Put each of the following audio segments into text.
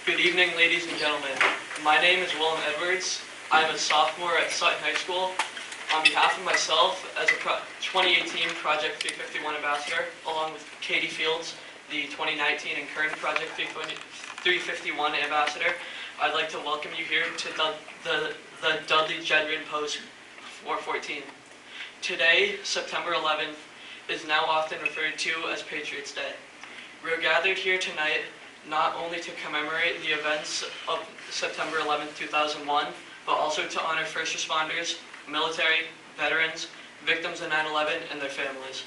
Good evening, ladies and gentlemen. My name is Willem Edwards. I'm a sophomore at Sutton High School. On behalf of myself, as a 2018 Project 351 ambassador, along with Katie Fields, the 2019 and current Project 351 ambassador, I'd like to welcome you here to the Dudley Jedrin Post 414. Today, September 11th, is now often referred to as Patriots Day. We're gathered here tonight not only to commemorate the events of September 11th, 2001, but also to honor first responders, military, veterans, victims of 9/11, and their families.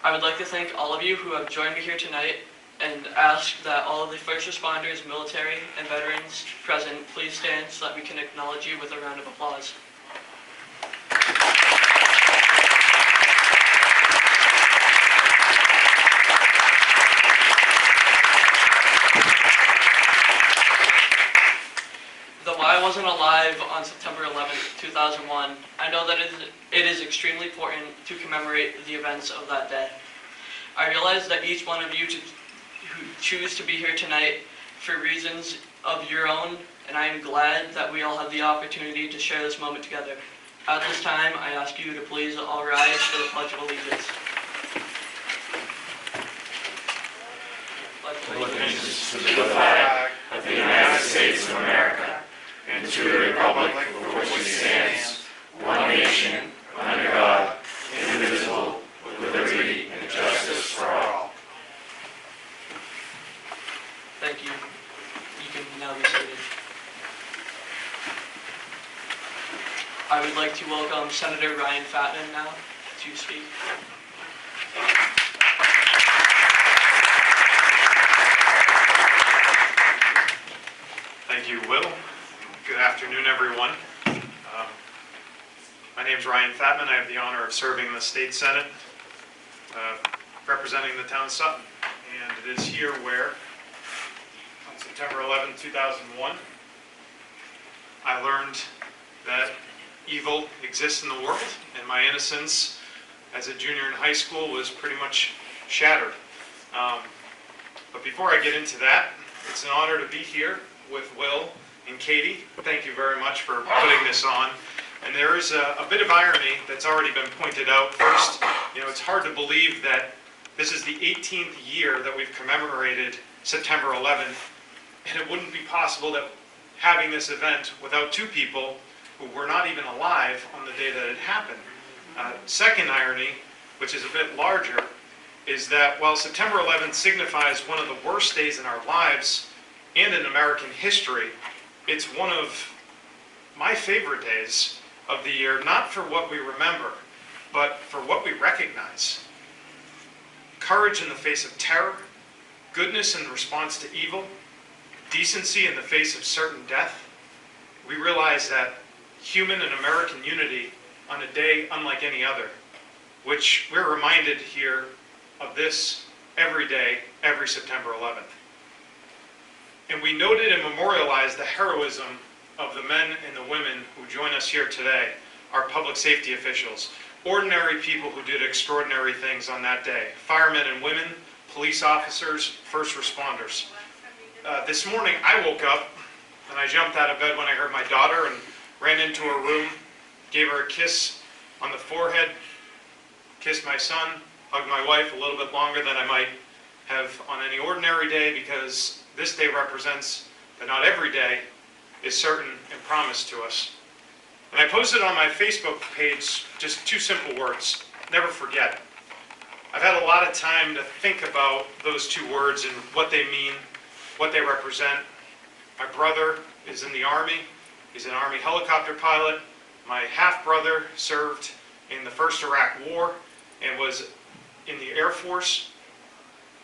I would like to thank all of you who have joined me here tonight and ask that all of the first responders, military, and veterans present please stand so that we can acknowledge you with a round of applause. Though I wasn't alive on September 11th, 2001, I know that it is extremely important to commemorate the events of that day. I realize that each one of you who choose to be here tonight for reasons of your own, and I am glad that we all have the opportunity to share this moment together. At this time, I ask you to please all rise for the Pledge of Allegiance. Allegiance to the flag of the United States of America and to the republic for which it stands, one nation, under God, indivisible, with liberty and justice for all. Thank you. You can now be seated. I would like to welcome Senator Ryan Fattman now to speak. Thank you, Will. Good afternoon, everyone. My name is Ryan Fattman. I have the honor of serving in the State Senate, representing the town of Sutton. And it is here where, on September 11, 2001, I learned that evil exists in the world, and my innocence as a junior in high school was pretty much shattered. But before I get into that, it's an honor to be here with Will and Katie. Thank you very much for putting this on. And there is a bit of irony that's already been pointed out. First, it's hard to believe that this is the 18th year that we've commemorated September 11th, and it wouldn't be possible that having this event without two people who were not even alive on the day that it happened. Second irony, which is a bit larger, is that while September 11th signifies one of the worst days in our lives and in American history, it's one of my favorite days of the year, not for what we remember, but for what we recognize. Courage in the face of terror, goodness in response to evil, decency in the face of certain death. We realize that human and American unity on a day unlike any other, which we're reminded here of this every day, every September 11th. And we noted and memorialized the heroism of the men and the women who join us here today, our public safety officials, ordinary people who did extraordinary things on that day, firemen and women, police officers, first responders. This morning I woke up and I jumped out of bed when I heard my daughter and ran into her room, gave her a kiss on the forehead, kissed my son, hugged my wife a little bit longer than I might have on any ordinary day, because this day represents that not every day is certain and promised to us. And I posted on my Facebook page just two simple words: never forget. I've had a lot of time to think about those two words and what they mean, what they represent. My brother is in the Army. He's an Army helicopter pilot. My half-brother served in the first Iraq War and was in the Air Force.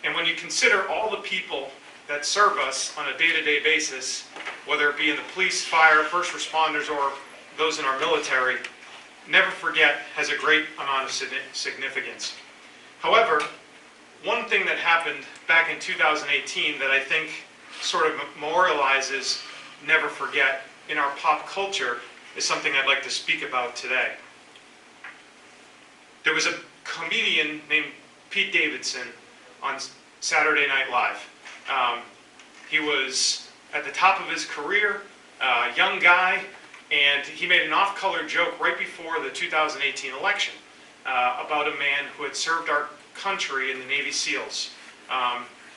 And when you consider all the people that serve us on a day-to-day basis, whether it be in the police, fire, first responders, or those in our military, never forget has a great amount of significance. However, one thing that happened back in 2018 that I think sort of memorializes never forget in our pop culture is something I'd like to speak about today. There was a comedian named Pete Davidson on Saturday Night Live. He was at the top of his career, a young guy, and he made an off-color joke right before the 2018 election about a man who had served our country in the Navy SEALs.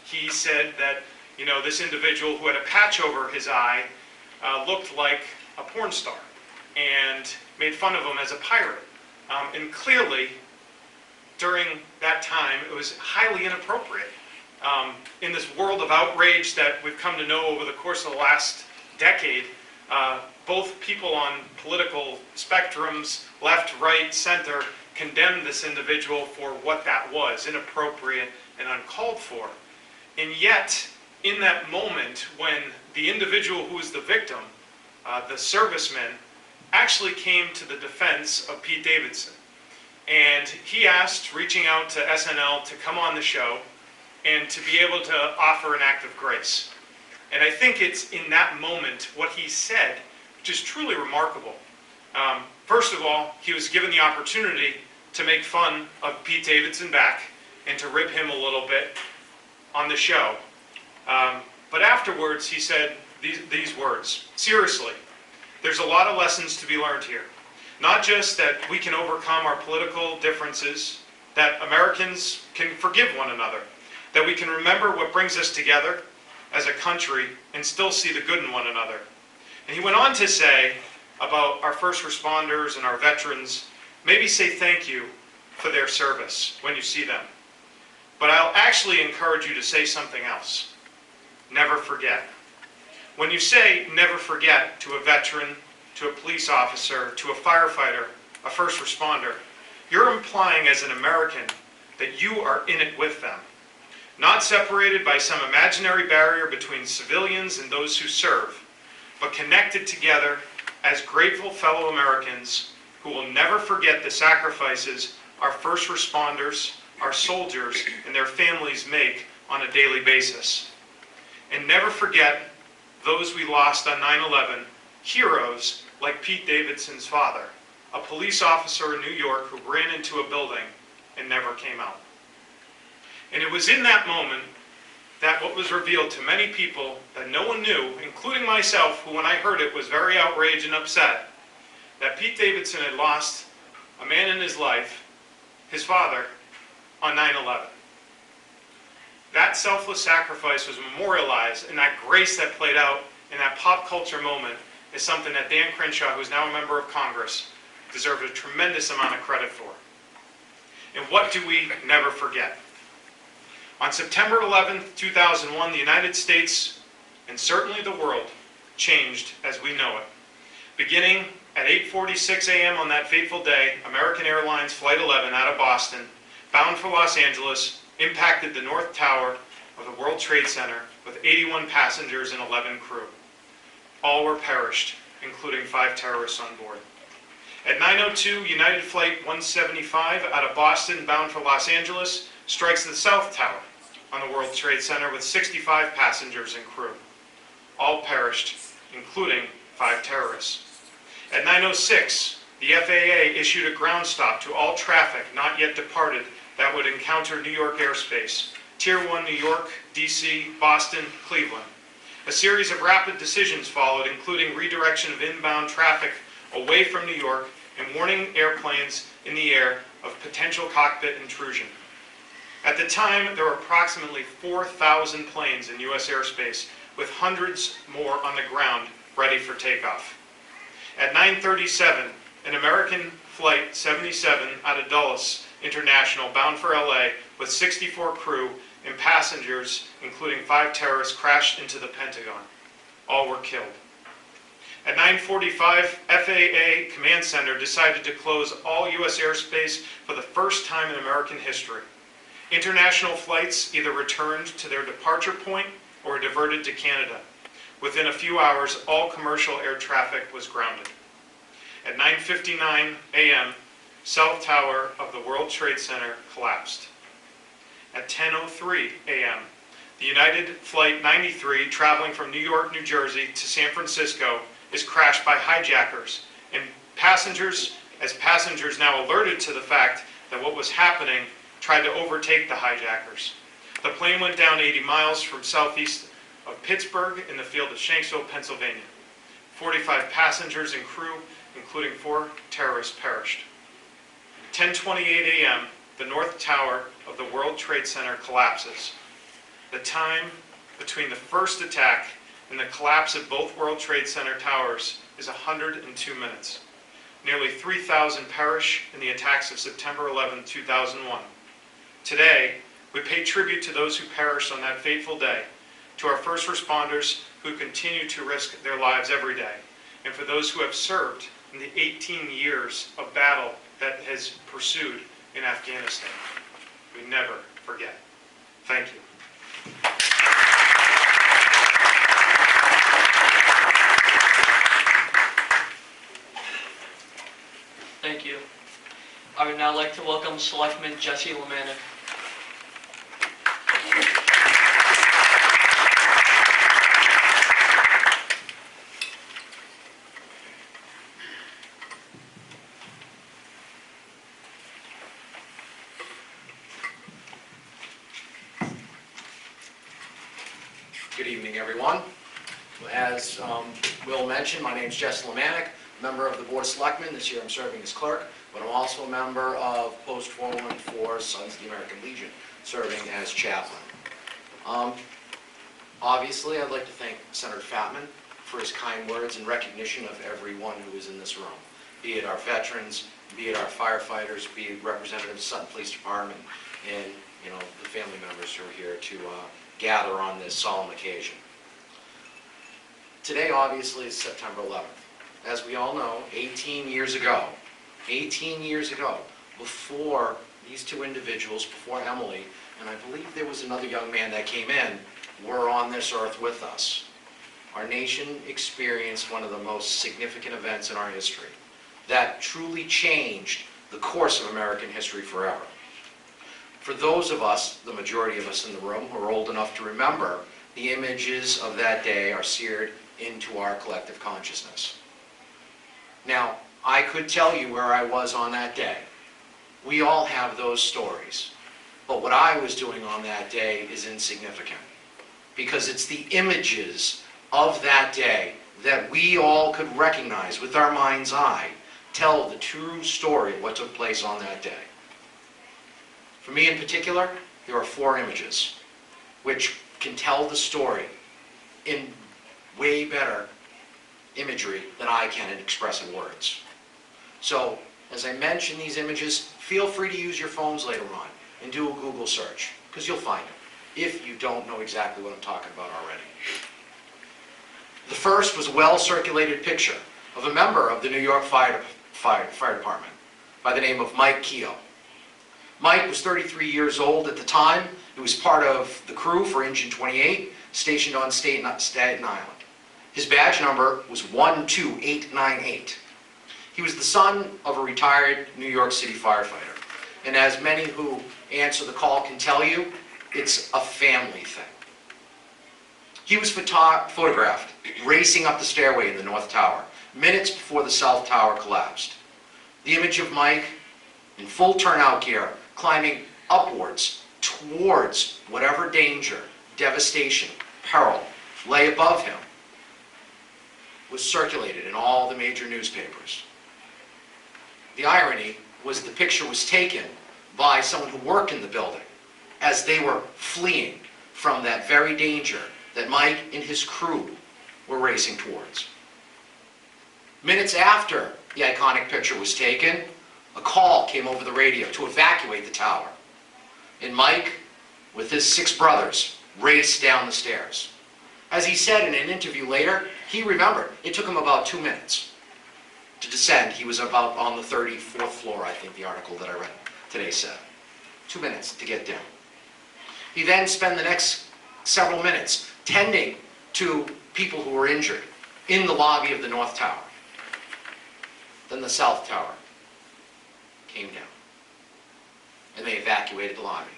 He said that, you know, this individual who had a patch over his eye looked like a porn star, and made fun of him as a pirate. And clearly, during that time, it was highly inappropriate. In this world of outrage that we've come to know over the course of the last decade, both people on political spectrums, left, right, center, condemned this individual for what that was, inappropriate and uncalled for. And yet, in that moment when the individual who was the victim, the serviceman, actually came to the defense of Pete Davidson. And he asked, reaching out to SNL to come on the show and to be able to offer an act of grace. And I think it's in that moment what he said, which is truly remarkable. First of all, he was given the opportunity to make fun of Pete Davidson back and to rib him a little bit on the show. But afterwards, he said these words: seriously, there's a lot of lessons to be learned here. Not just that we can overcome our political differences, that Americans can forgive one another, that we can remember what brings us together as a country and still see the good in one another. And he went on to say about our first responders and our veterans, maybe say thank you for their service when you see them. But I'll actually encourage you to say something else. Never forget. When you say never forget to a veteran, to a police officer, to a firefighter, a first responder, you're implying as an American that you are in it with them, not separated by some imaginary barrier between civilians and those who serve, but connected together as grateful fellow Americans who will never forget the sacrifices our first responders, our soldiers, and their families make on a daily basis. And never forget those we lost on 9/11, heroes like Pete Davidson's father, a police officer in New York who ran into a building and never came out. And it was in that moment that what was revealed to many people that no one knew, including myself, who when I heard it was very outraged and upset, that Pete Davidson had lost a man in his life, his father, on 9/11. That selfless sacrifice was memorialized, and that grace that played out in that pop culture moment is something that Dan Crenshaw, who's now a member of Congress, deserved a tremendous amount of credit for. And what do we never forget? On September 11th, 2001, the United States, and certainly the world, changed as we know it. Beginning at 8:46 a.m. on that fateful day, American Airlines Flight 11 out of Boston, bound for Los Angeles, impacted the North Tower of the World Trade Center with 81 passengers and 11 crew. All were perished, including 5 terrorists on board. At 9:02, United Flight 175 out of Boston, bound for Los Angeles, strikes the South Tower on the World Trade Center with 65 passengers and crew. All perished, including 5 terrorists. At 9:06, the FAA issued a ground stop to all traffic not yet departed that would encounter New York airspace. Tier 1 New York, DC, Boston, Cleveland. A series of rapid decisions followed, including redirection of inbound traffic away from New York and warning airplanes in the air of potential cockpit intrusion. At the time, there were approximately 4,000 planes in U.S. airspace, with hundreds more on the ground ready for takeoff. At 9:37, an American Flight 77 out of Dulles International, bound for LA, with 64 crew and passengers, including 5 terrorists, crashed into the Pentagon. All were killed. At 9:45, FAA Command Center decided to close all U.S. airspace for the first time in American history. International flights either returned to their departure point or diverted to Canada. Within a few hours, all commercial air traffic was grounded. At 9:59 a.m., South Tower of the World Trade Center collapsed. At 10:03 a.m., the United Flight 93, traveling from New York, New Jersey to San Francisco, is crashed by hijackers, and passengers now alerted to the fact that what was happening, tried to overtake the hijackers. The plane went down 80 miles from southeast of of Pittsburgh in the field of Shanksville, Pennsylvania. 45 passengers and crew, including 4 terrorists, perished. 10:28 a.m., the North Tower of the World Trade Center collapses. The time between the first attack and the collapse of both World Trade Center towers is 102 minutes. Nearly 3,000 perish in the attacks of September 11, 2001. Today, we pay tribute to those who perished on that fateful day, to our first responders who continue to risk their lives every day, and for those who have served in the 18 years of battle that has pursued in Afghanistan. We never forget. Thank you. Thank you. I would now like to welcome Selectman Jesse Limanek. Good evening, everyone. As Will mentioned, my name is Jesse Limanek, member of the Board of Selectmen. This year I'm serving as clerk, but I'm also a member of Post 414 Sons of the American Legion, serving as chaplain. Obviously, I'd like to thank Senator Fattman for his kind words and recognition of everyone who is in this room, be it our veterans, be it our firefighters, be it representatives of Sutton Police Department, and the family members who are here to gather on this solemn occasion. Today, obviously, is September 11th. As we all know, 18 years ago, before these two individuals, before Emily, and I believe there was another young man that came in, were on this earth with us. Our nation experienced one of the most significant events in our history that truly changed the course of American history forever. For those of us, the majority of us in the room, who are old enough to remember, the images of that day are seared into our collective consciousness. Now, I could tell you where I was on that day. We all have those stories. But what I was doing on that day is insignificant, because it's the images of that day that we all could recognize with our mind's eye tell the true story of what took place on that day. For me in particular, there are 4 images which can tell the story in way better imagery than I can in expressive words. So, as I mention these images, feel free to use your phones later on and do a Google search, because you'll find them, if you don't know exactly what I'm talking about already. The first was a well-circulated picture of a member of the New York Fire Department by the name of Mike Keogh. Mike was 33 years old at the time. He was part of the crew for Engine 28, stationed on Staten Island. His badge number was 12898. He was the son of a retired New York City firefighter. And as many who answer the call can tell you, it's a family thing. He was photographed racing up the stairway in the North Tower, minutes before the South Tower collapsed. The image of Mike, in full turnout gear, climbing upwards towards whatever danger, devastation, peril lay above him, was circulated in all the major newspapers. The irony was the picture was taken by someone who worked in the building as they were fleeing from that very danger that Mike and his crew were racing towards. Minutes after the iconic picture was taken, a call came over the radio to evacuate the tower. And Mike, with his 6 brothers, raced down the stairs. As he said in an interview later, he remembered it took him about 2 minutes to descend. He was about on the 34th floor, I think the article that I read today said. 2 minutes to get down. He then spent the next several minutes tending to people who were injured in the lobby of the North Tower. Then the South Tower came down, and they evacuated the lobby.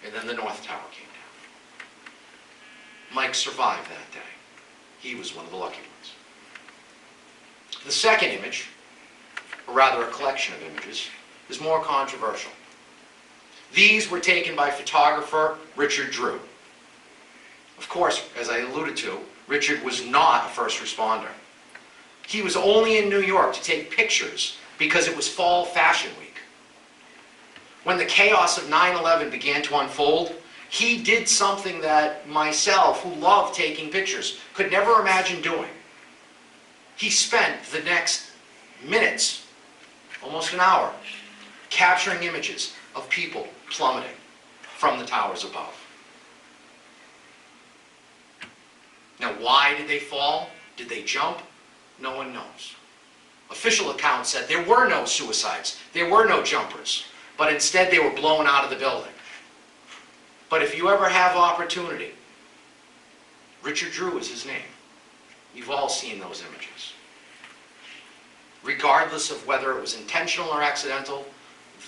And then the North Tower came down. Mike survived that day. He was one of the lucky ones. The second image, or rather a collection of images, is more controversial. These were taken by photographer Richard Drew. Of course, as I alluded to, Richard was not a first responder. He was only in New York to take pictures because it was fall fashion week. When the chaos of 9/11 began to unfold, he did something that myself, who loved taking pictures, could never imagine doing. He spent the next minutes, almost an hour, capturing images of people plummeting from the towers above. Now, why did they fall? Did they jump? No one knows. Official accounts said there were no suicides, there were no jumpers, but instead they were blown out of the building. But if you ever have opportunity, Richard Drew is his name. You've all seen those images. Regardless of whether it was intentional or accidental,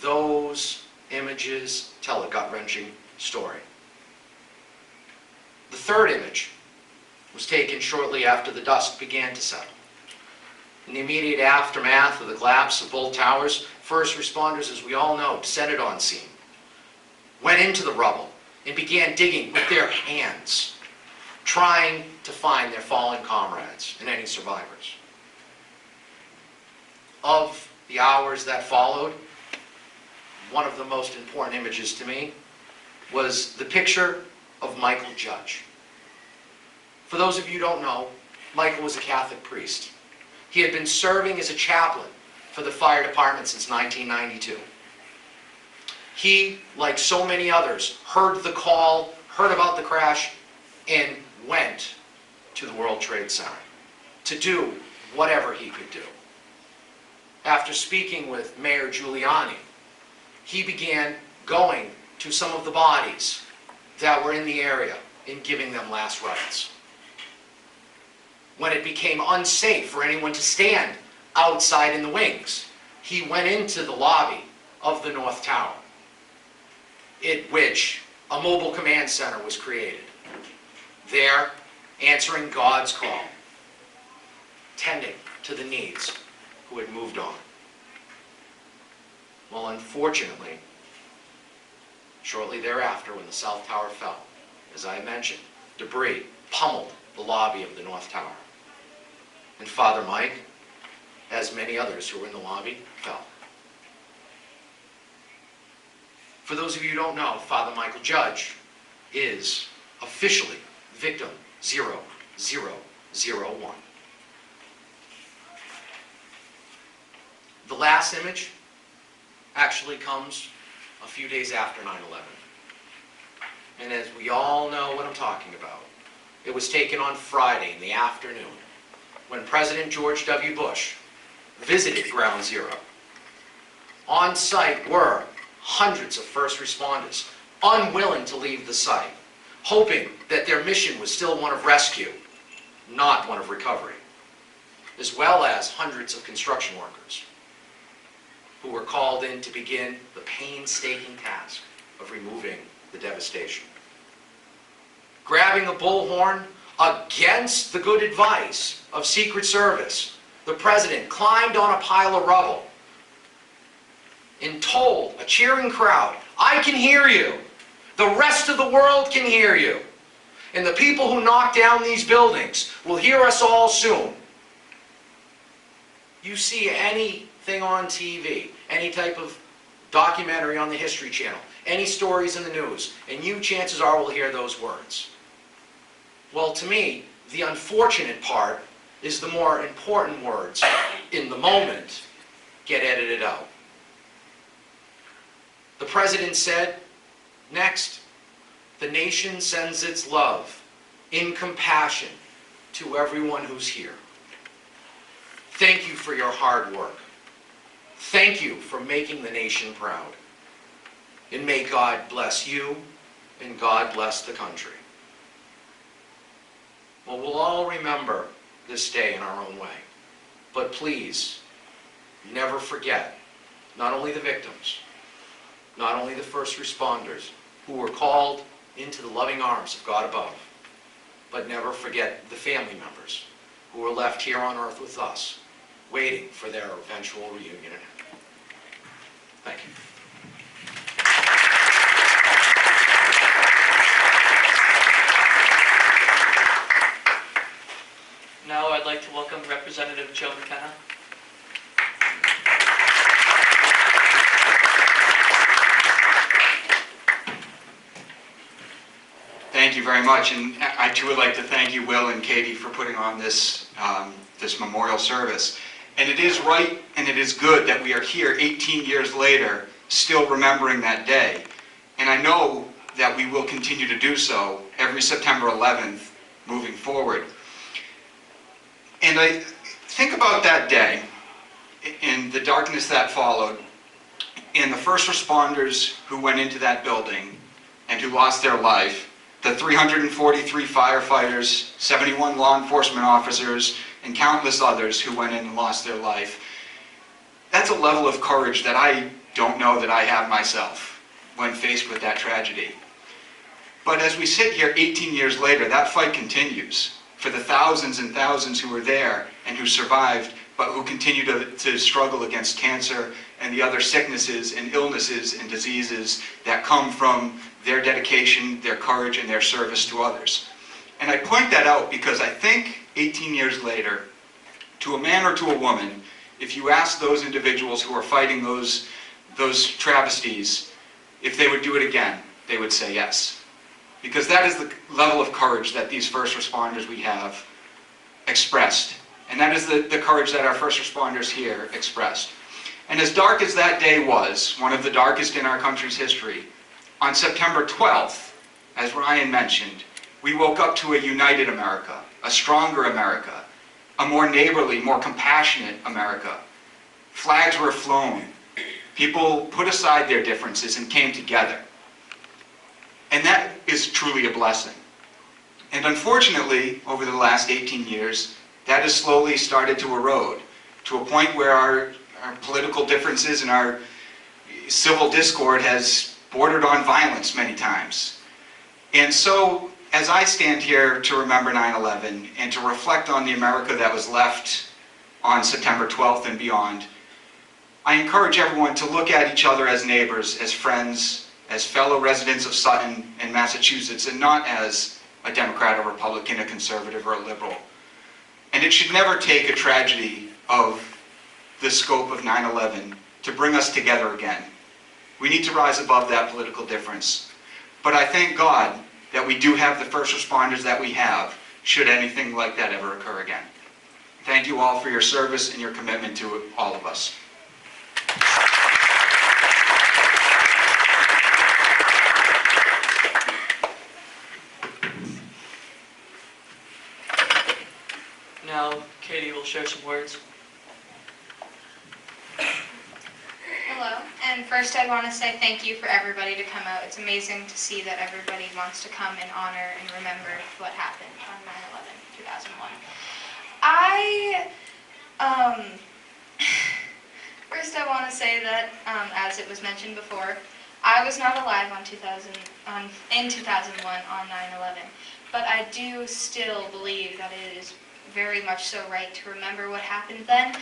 those images tell a gut-wrenching story. The third image was taken shortly after the dust began to settle. In the immediate aftermath of the collapse of both towers, first responders, as we all know, descended on scene, went into the rubble, and began digging with their hands, trying to find their fallen comrades and any survivors. Of the hours that followed, one of the most important images to me was the picture of Michael Judge. For those of you who don't know, Michael was a Catholic priest. He had been serving as a chaplain for the fire department since 1992. He, like so many others, heard the call, heard about the crash, and went to the World Trade Center to do whatever he could do. After speaking with Mayor Giuliani, he began going to some of the bodies that were in the area and giving them last rites. When it became unsafe for anyone to stand outside in the wings, he went into the lobby of the North Tower, in which a mobile command center was created. There, answering God's call, tending to the needs who had moved on. Well, unfortunately, shortly thereafter, when the South Tower fell, as I mentioned, debris pummeled the lobby of the North Tower. And Father Mike, as many others who were in the lobby, fell. For those of you who don't know, Father Michael Judge is officially victim 0001. The last image actually comes a few days after 9/11. And as we all know what I'm talking about, it was taken on Friday in the afternoon when President George W. Bush visited Ground Zero. On site were hundreds of first responders, unwilling to leave the site, hoping that their mission was still one of rescue, not one of recovery, as well as hundreds of construction workers who were called in to begin the painstaking task of removing the devastation. Grabbing a bullhorn against the good advice of Secret Service, the president climbed on a pile of rubble and told a cheering crowd, "I can hear you. The rest of the world can hear you. And the people who knock down these buildings will hear us all soon." You see anything on TV, any type of documentary on the History Channel, any stories in the news, and you, chances are, will hear those words. Well, to me, the unfortunate part is the more important words in the moment get edited out. The president said, next, the nation sends its love in compassion to everyone who's here. Thank you for your hard work. Thank you for making the nation proud. And may God bless you and God bless the country. Well, we'll all remember this day in our own way. But please, never forget not only the victims, not only the first responders who were called into the loving arms of God above, but never forget the family members who were left here on earth with us, waiting for their eventual reunion in heaven. Thank you. Representative Joe McKenna. Thank you very much, and I too would like to thank you, Will and Katie, for putting on this memorial service. And it is right and it is good that we are here 18 years later, still remembering that day. And I know that we will continue to do so every September 11th moving forward. And I think about that day and the darkness that followed, and the first responders who went into that building and who lost their life, the 343 firefighters, 71 law enforcement officers, and countless others who went in and lost their life. That's a level of courage that I don't know that I have myself when faced with that tragedy. But as we sit here 18 years later, that fight continues for the thousands and thousands who were there and who survived, but who continue to struggle against cancer and the other sicknesses and illnesses and diseases that come from their dedication, their courage, and their service to others. And I point that out because I think 18 years later, to a man or to a woman, if you ask those individuals who are fighting those travesties, if they would do it again, they would say yes. Because that is the level of courage that these first responders we have expressed. And that is the courage that our first responders here expressed. And as dark as that day was, one of the darkest in our country's history, on September 12th, as Ryan mentioned, we woke up to a united America, a stronger America, a more neighborly, more compassionate America. Flags were flown. People put aside their differences and came together. And that is truly a blessing. And unfortunately, over the last 18 years, that has slowly started to erode to a point where our political differences and our civil discord has bordered on violence many times. And so, as I stand here to remember 9/11 and to reflect on the America that was left on September 12th and beyond, I encourage everyone to look at each other as neighbors, as friends, as fellow residents of Sutton and Massachusetts, and not as a Democrat, a Republican, a conservative, or a liberal. And it should never take a tragedy of the scope of 9/11 to bring us together again. We need to rise above that political difference. But I thank God that we do have the first responders that we have, should anything like that ever occur again. Thank you all for your service and your commitment to all of us. Now, Katie will share some words. Hello, and first I want to say thank you for everybody to come out. It's amazing to see that everybody wants to come and honor and remember what happened on 9/11/2001. First I want to say that, as it was mentioned before, I was not alive in 2001 on 9/11, but I do still believe that it is very much so right to remember what happened then,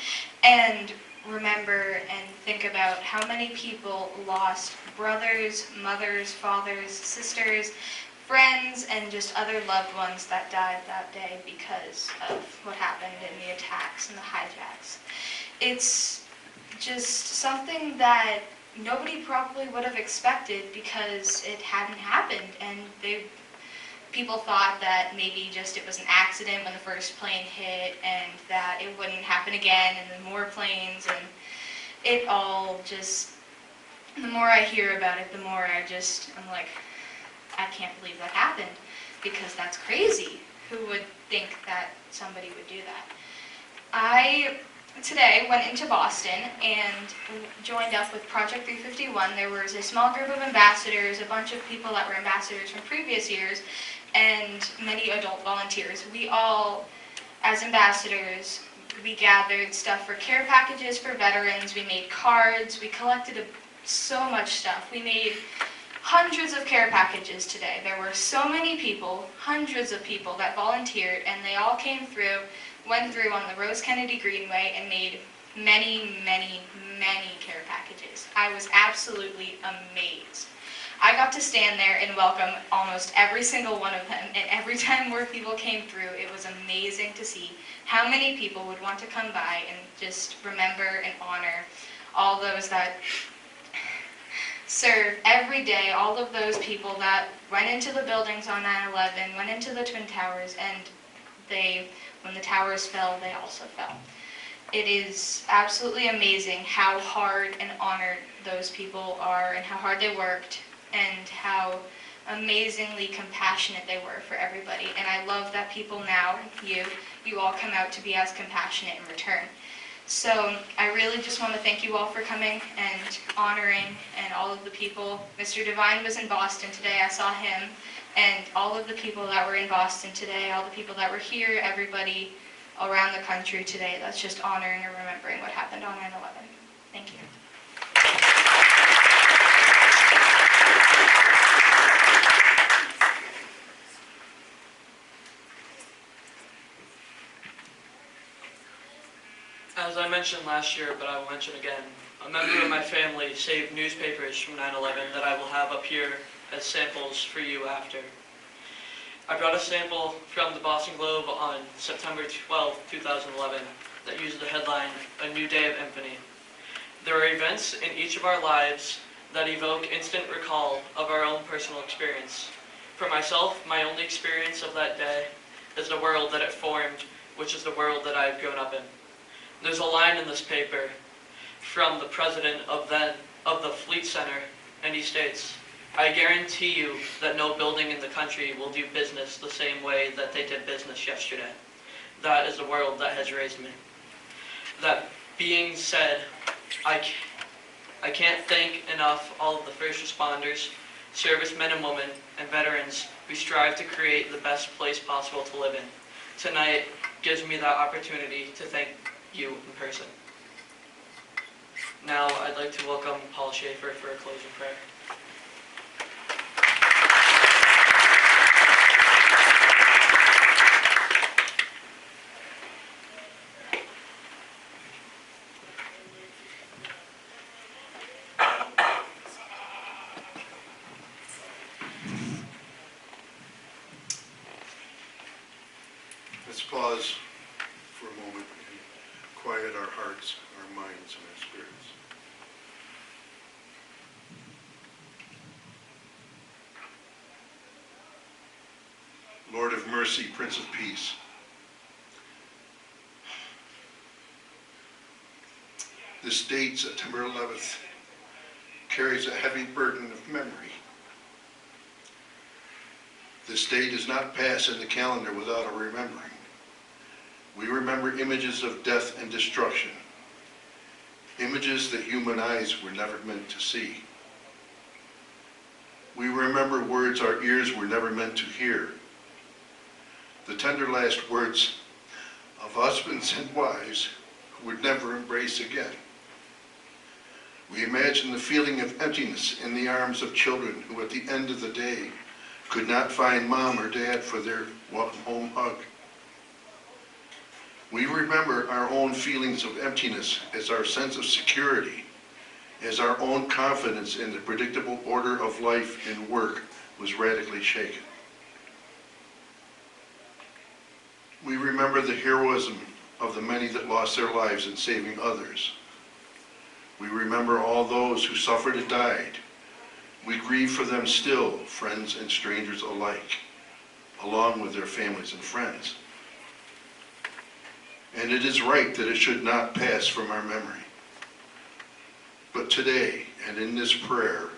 and remember and think about how many people lost brothers, mothers, fathers, sisters, friends, and just other loved ones that died that day because of what happened in the attacks and the hijacks. It's just something that nobody probably would have expected because it hadn't happened, and people thought that maybe just it was an accident when the first plane hit and that it wouldn't happen again, and then more planes, and it all just, the more I hear about it, the more I'm like, I can't believe that happened, because that's crazy. Who would think that somebody would do that? I today went into Boston and joined up with Project 351. There was a small group of ambassadors, a bunch of people that were ambassadors from previous years, and many adult volunteers. We all, as ambassadors, we gathered stuff for care packages for veterans, we made cards, we collected so much stuff. We made hundreds of care packages today. There were so many people, hundreds of people that volunteered, and they all came through, went through on the Rose Kennedy Greenway and made many, many, many care packages. I was absolutely amazed. I got to stand there and welcome almost every single one of them, and every time more people came through, it was amazing to see how many people would want to come by and just remember and honor all those that serve every day, all of those people that went into the buildings on 9/11, went into the Twin Towers, and when the towers fell, they also fell. It is absolutely amazing how hard and honored those people are and how hard they worked and how amazingly compassionate they were for everybody. And I love that people now, you all come out to be as compassionate in return. So I really just want to thank you all for coming and honoring and all of the people. Mr. Devine was in Boston today, I saw him, and all of the people that were in Boston today, all the people that were here, everybody around the country today that's just honoring and remembering what happened on 9/11. Thank you. As I mentioned last year, but I will mention again, a member of my family saved newspapers from 9/11 that I will have up here as samples for you after. I brought a sample from the Boston Globe on September 12, 2011 that used the headline, "A New Day of Infamy." There are events in each of our lives that evoke instant recall of our own personal experience. For myself, my only experience of that day is the world that it formed, which is the world that I've grown up in. There's a line in this paper from the president of the Fleet Center, and he states, "I guarantee you that no building in the country will do business the same way that they did business yesterday. That is the world that has raised me." That being said, I can't thank enough all of the first responders, servicemen and women, and veterans who strive to create the best place possible to live in. Tonight gives me that opportunity to thank you in person. Now I'd like to welcome Paul Schaefer for a closing prayer. Let's pause for a moment and quiet our hearts, our minds, and our spirits. Lord of mercy, Prince of Peace, this date, September 11th, carries a heavy burden of memory. This day does not pass in the calendar without a remembering. We remember images of death and destruction, images that human eyes were never meant to see. We remember words our ears were never meant to hear. The tender last words of husbands and wives who would never embrace again. We imagine the feeling of emptiness in the arms of children who at the end of the day could not find mom or dad for their welcome home hug. We remember our own feelings of emptiness as our sense of security, as our own confidence in the predictable order of life and work was radically shaken. We remember the heroism of the many that lost their lives in saving others. We remember all those who suffered and died. We grieve for them still, friends and strangers alike, along with their families and friends. And it is right that it should not pass from our memory. But today, and in this prayer,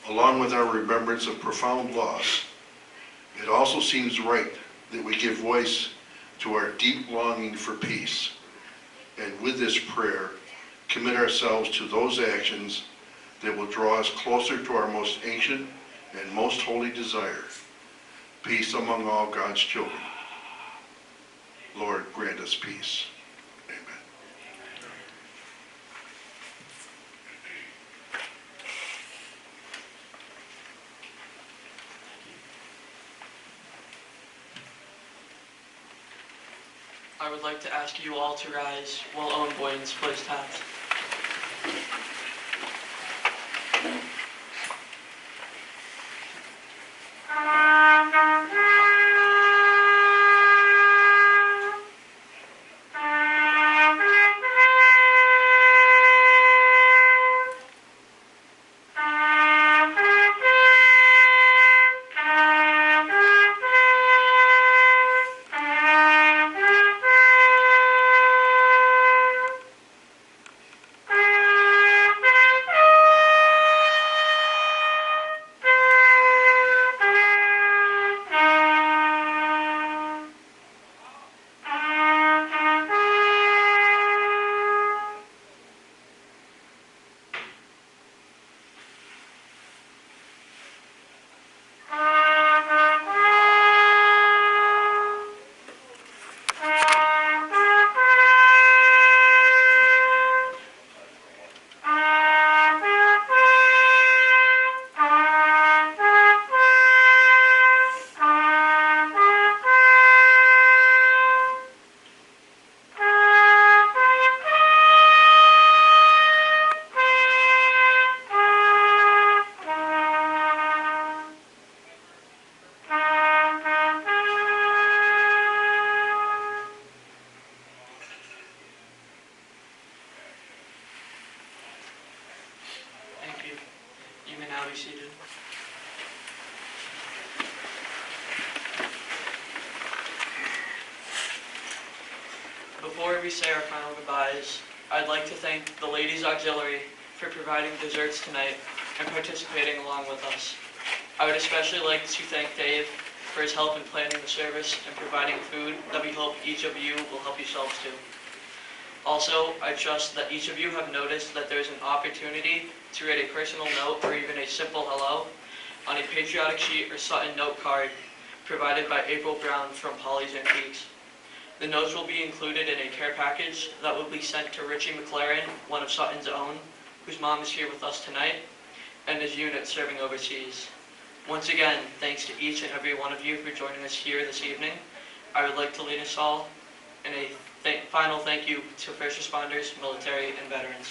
along with our remembrance of profound loss, it also seems right that we give voice to our deep longing for peace, and with this prayer, commit ourselves to those actions that will draw us closer to our most ancient and most holy desire, peace among all God's children. Lord, grant us peace. Amen. I would like to ask you all to rise while Owen Boyens plays taps. now be seated. Before we say our final goodbyes, I'd like to thank the Ladies Auxiliary for providing desserts tonight and participating along with us. I would especially like to thank Dave for his help in planning the service and providing food that we hope each of you will help yourselves to. Also, I trust that each of you have noticed that there's an opportunity to write a personal note or even a simple hello on a patriotic sheet or Sutton note card provided by April Brown from Polly's Antiques. The notes will be included in a care package that will be sent to Richie McLaren, one of Sutton's own, whose mom is here with us tonight, and his unit serving overseas. Once again, thanks to each and every one of you for joining us here this evening. I would like to lead us all in a final thank you to first responders, military, and veterans.